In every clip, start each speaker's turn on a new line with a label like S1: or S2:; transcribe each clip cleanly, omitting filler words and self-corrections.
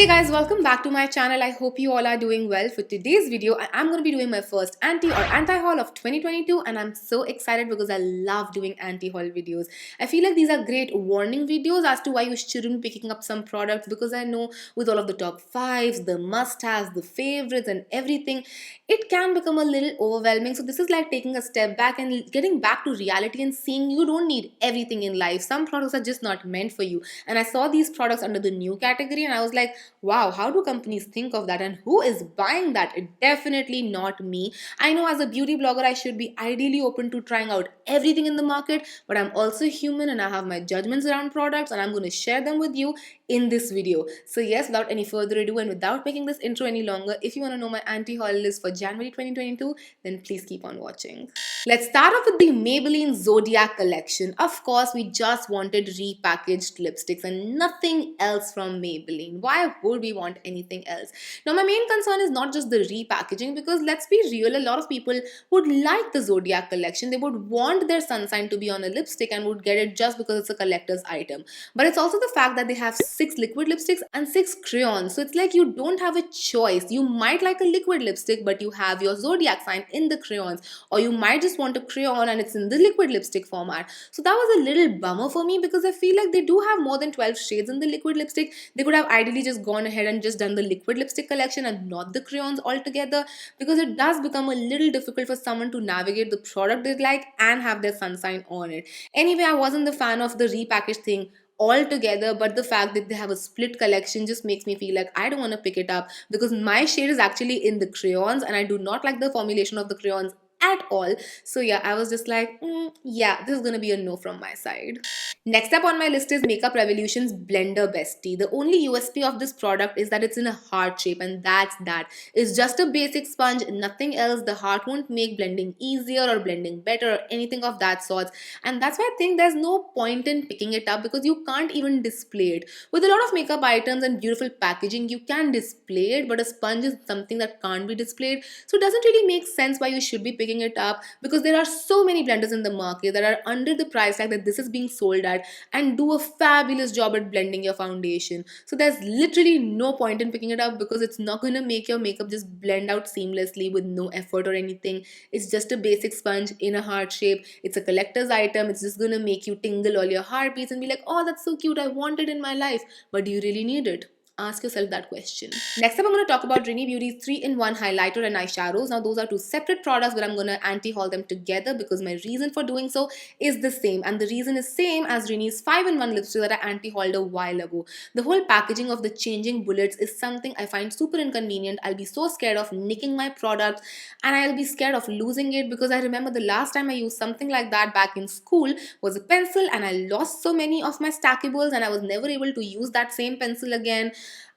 S1: Hey guys, welcome back to my channel. I hope you all are doing well. For today's video, I'm going to be doing my first anti-haul of 2022, and I'm so excited because I love doing anti-haul videos. I feel like these are great warning videos as to why you shouldn't be picking up some products, because I know with all of the top 5s, the must-haves, the favorites and everything, it can become a little overwhelming. So this is like taking a step back and getting back to reality and seeing you don't need everything in life. Some products are just not meant for you. And I saw these products under the new category and I was like, wow, how do companies think of that and who is buying that? Definitely not me. I know as a beauty blogger, I should be ideally open to trying out everything in the market, but I'm also human and I have my judgments around products and I'm going to share them with you in this video. So yes, without any further ado and without making this intro any longer, if you want to know my anti-haul list for January 2022, then please keep on watching. Let's start off with the Maybelline Zodiac collection. Of course, we just wanted repackaged lipsticks and nothing else from Maybelline. Why would we want anything else? Now, my main concern is not just the repackaging, because let's be real, a lot of people would like the Zodiac collection. They would want their sunshine to be on a lipstick and would get it just because it's a collector's item. But it's also the fact that they have 6 liquid lipsticks and 6 crayons. So it's like you don't have a choice. You might like a liquid lipstick, but you have your Zodiac sign in the crayons, or you might just want a crayon and it's in the liquid lipstick format. So that was a little bummer for me, because I feel like they do have more than 12 shades in the liquid lipstick. They could have ideally just gone ahead and just done the liquid lipstick collection and not the crayons altogether, because it does become a little difficult for someone to navigate the product they like and have their sunshine on it. Anyway, I wasn't the fan of the repackaged thing altogether, but the fact that they have a split collection just makes me feel like I don't want to pick it up, because my shade is actually in the crayons and I do not like the formulation of the crayons at all. So yeah, I was just like, yeah, this is gonna be a no from my side. Next up on my list is Makeup Revolution's Blender Bestie. The only USP of this product is that it's in a heart shape, and that's that. It's just a basic sponge, nothing else. The heart won't make blending easier or blending better or anything of that sort. And that's why I think there's no point in picking it up, because you can't even display it. With a lot of makeup items and beautiful packaging, you can display it, but a sponge is something that can't be displayed. So it doesn't really make sense why you should be picking it up, because there are so many blenders in the market that are under the price tag that this is being sold at and do a fabulous job at blending your foundation. So there's literally no point in picking it up, because it's not going to make your makeup just blend out seamlessly with no effort or anything. It's just a basic sponge in a heart shape. It's a collector's item. It's just going to make you tingle all your heartbeats and be like, oh, that's so cute, I want it in my life. But do you really need it? Ask yourself that question. Next up, I'm going to talk about Rini Beauty's 3-in-1 highlighter and eyeshadows. Now, those are two separate products, but I'm going to anti-haul them together because my reason for doing so is the same. And the reason is same as Rini's 5-in-1 lipstick that I anti-hauled a while ago. The whole packaging of the changing bullets is something I find super inconvenient. I'll be so scared of nicking my product, and I'll be scared of losing it, because I remember the last time I used something like that back in school was a pencil, and I lost so many of my stackables and I was never able to use that same pencil again.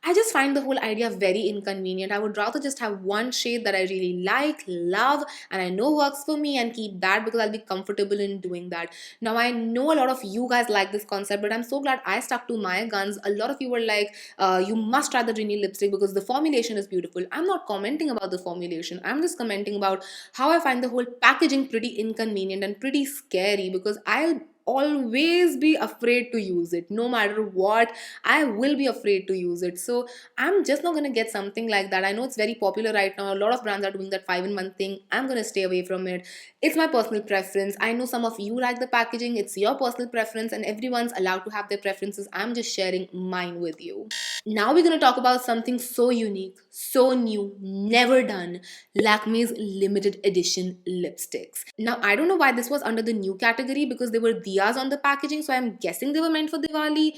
S1: I just find the whole idea very inconvenient. I would rather just have one shade that I really like, love, and I know works for me, and keep that, because I'll be comfortable in doing that. Now, I know a lot of you guys like this concept, but I'm so glad I stuck to my guns. A lot of you were like, you must try the Rini lipstick because the formulation is beautiful. I'm not commenting about the formulation. I'm just commenting about how I find the whole packaging pretty inconvenient and pretty scary, because I'll always be afraid to use it. No matter what, I will be afraid to use it. So I'm just not gonna get something like that. I know it's very popular right now. A lot of brands are doing that 5-in-1 thing. I'm gonna stay away from it. It's my personal preference. I know some of you like the packaging. It's your personal preference, and everyone's allowed to have their preferences. I'm just sharing mine with you. Now we're gonna talk about something so unique, so new, never done. Lakme's limited edition lipsticks. Now, I don't know why this was under the new category, because there were diyas on the packaging, so I'm guessing they were meant for Diwali.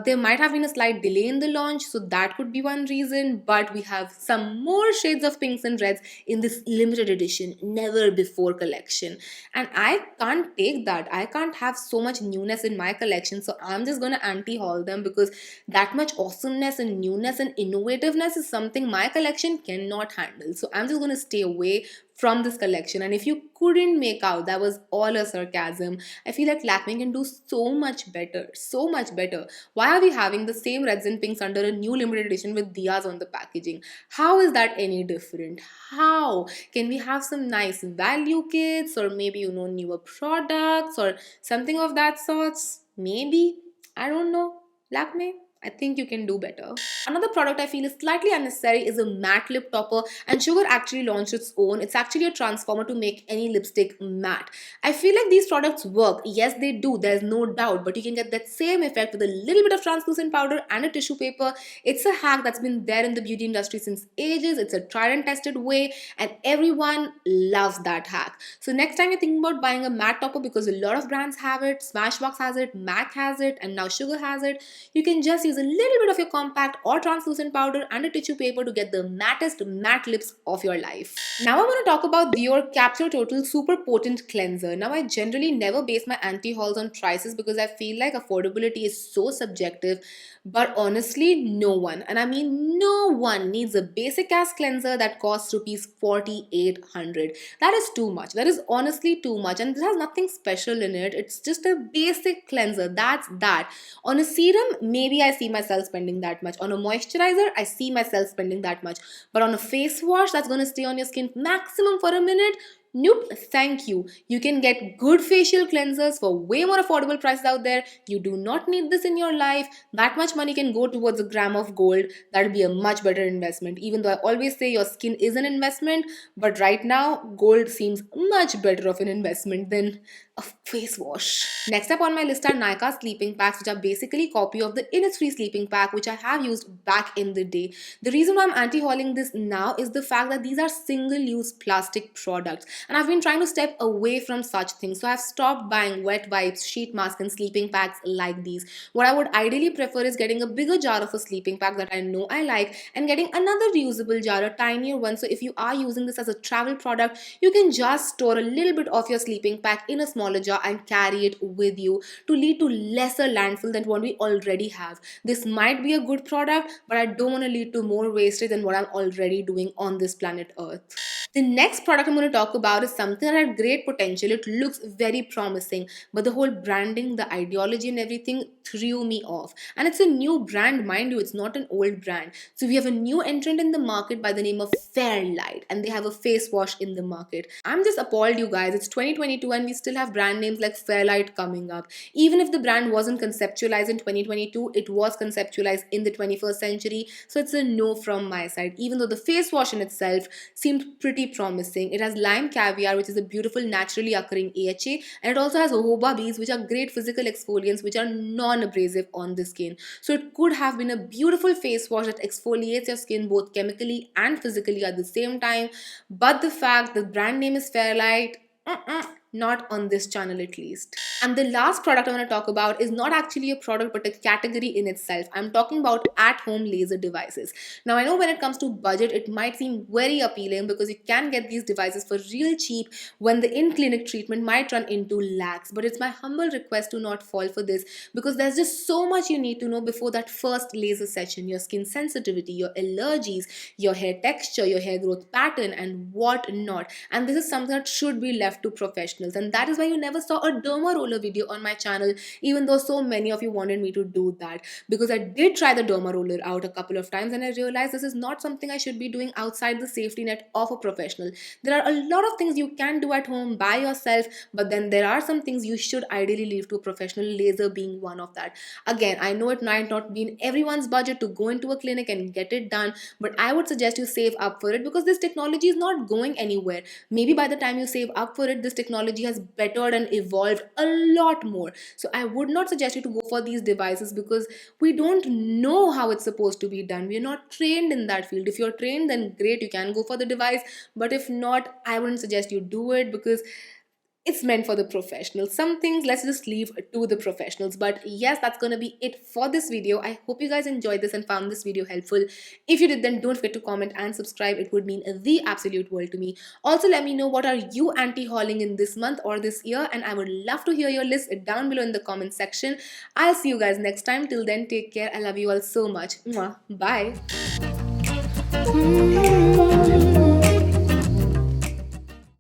S1: There might have been a slight delay in the launch, so that could be one reason, but we have some more shades of pinks and reds in this limited edition, never before collection. And I can't take that. I can't have so much newness in my collection, so I'm just gonna anti-haul them, because that much awesomeness and newness and innovativeness is something my collection cannot handle. So I'm just going to stay away from this collection. And if you couldn't make out, that was all a sarcasm. I feel like Lakme can do so much better, so much better. Why are we having the same reds and pinks under a new limited edition with diyas on the packaging? How is that any different? How can we have some nice value kits, or maybe newer products or something of that sorts? Maybe, I don't know. Lakme, I think you can do better. Another product I feel is slightly unnecessary is a matte lip topper, and Sugar actually launched its own. It's actually a transformer to make any lipstick matte. I feel like these products work. Yes, they do, there's no doubt, but you can get that same effect with a little bit of translucent powder and a tissue paper. It's a hack that's been there in the beauty industry since ages. It's a tried and tested way, and everyone loves that hack. So next time you're thinking about buying a matte topper, because a lot of brands have it, Smashbox has it, MAC has it, and now Sugar has it, you can just use a little bit of your compact or translucent powder and a tissue paper to get the mattest matte lips of your life. Now I want to talk about Dior Capture Total Super Potent Cleanser. Now I generally never base my anti-hauls on prices because I feel like affordability is so subjective, but honestly no one, and I mean no one, needs a basic ass cleanser that costs rupees 4800. That is too much. That is honestly too much, and this has nothing special in it. It's just a basic cleanser. That's that. On a serum, maybe I see myself spending that much. On a moisturizer, I see myself spending that much. But on a face wash that's gonna stay on your skin maximum for a minute, nope, thank you. You can get good facial cleansers for way more affordable prices out there. You do not need this in your life. That much money can go towards a gram of gold. That would be a much better investment. Even though I always say your skin is an investment, but right now, gold seems much better of an investment than a face wash. Next up on my list are Naika sleeping packs, which are basically a copy of the Innisfree sleeping pack, which I have used back in the day. The reason why I'm anti-hauling this now is the fact that these are single-use plastic products, and I've been trying to step away from such things. So I've stopped buying wet wipes, sheet masks, and sleeping packs like these. What I would ideally prefer is getting a bigger jar of a sleeping pack that I know I like, and getting another reusable jar, a tinier one. So if you are using this as a travel product, you can just store a little bit of your sleeping pack in a smaller jar and carry it with you to lead to lesser landfill than what we already have. This might be a good product, but I don't want to lead to more wastage than what I'm already doing on this planet Earth. The next product I'm going to talk about is something that had great potential. It looks very promising, but the whole branding, the ideology, and everything threw me off. And it's a new brand, mind you, it's not an old brand. So we have a new entrant in the market by the name of Fairlight, and they have a face wash in the market. I'm just appalled, you guys. It's 2022 and we still have brand names like Fairlight coming up. Even if the brand wasn't conceptualized in 2022, it was conceptualized in the 21st century. So it's a no from my side. Even though the face wash in itself seemed pretty promising. It has lime caviar, which is a beautiful naturally occurring AHA, and it also has jojoba beads, which are great physical exfoliants which are non-abrasive on the skin. So it could have been a beautiful face wash that exfoliates your skin both chemically and physically at the same time. But the fact the brand name is Fairlight, not on this channel at least. And the last product I want to talk about is not actually a product but a category in itself. I'm talking about at-home laser devices. Now I know when it comes to budget, it might seem very appealing because you can get these devices for real cheap when the in-clinic treatment might run into lakhs. But it's my humble request to not fall for this, because there's just so much you need to know before that first laser session. Your skin sensitivity, your allergies, your hair texture, your hair growth pattern, and what not. And this is something that should be left to professionals. And that is why you never saw a derma roller video on my channel, even though so many of you wanted me to do that, because I did try the derma roller out a couple of times and I realized this is not something I should be doing outside the safety net of a professional. There are a lot of things you can do at home by yourself, but then there are some things you should ideally leave to a professional, laser being one of that. Again, I know it might not be in everyone's budget to go into a clinic and get it done, but I would suggest you save up for it, because this technology is not going anywhere. Maybe by the time you save up for it, this technology has bettered and evolved a lot more. So I would not suggest you to go for these devices, because we don't know how it's supposed to be done. We are not trained in that field. If you're trained, then great, you can go for the device. But if not, I wouldn't suggest you do it, because it's meant for the professionals. Some things let's just leave to the professionals. But yes, that's gonna be it for this video. I hope you guys enjoyed this and found this video helpful. If you did, then don't forget to comment and subscribe. It would mean the absolute world to me. Also, let me know what are you anti-hauling in this month or this year, and I would love to hear your list down below in the comment section. I'll see you guys next time. Till then, take care. I love you all so much. Mwah. Bye.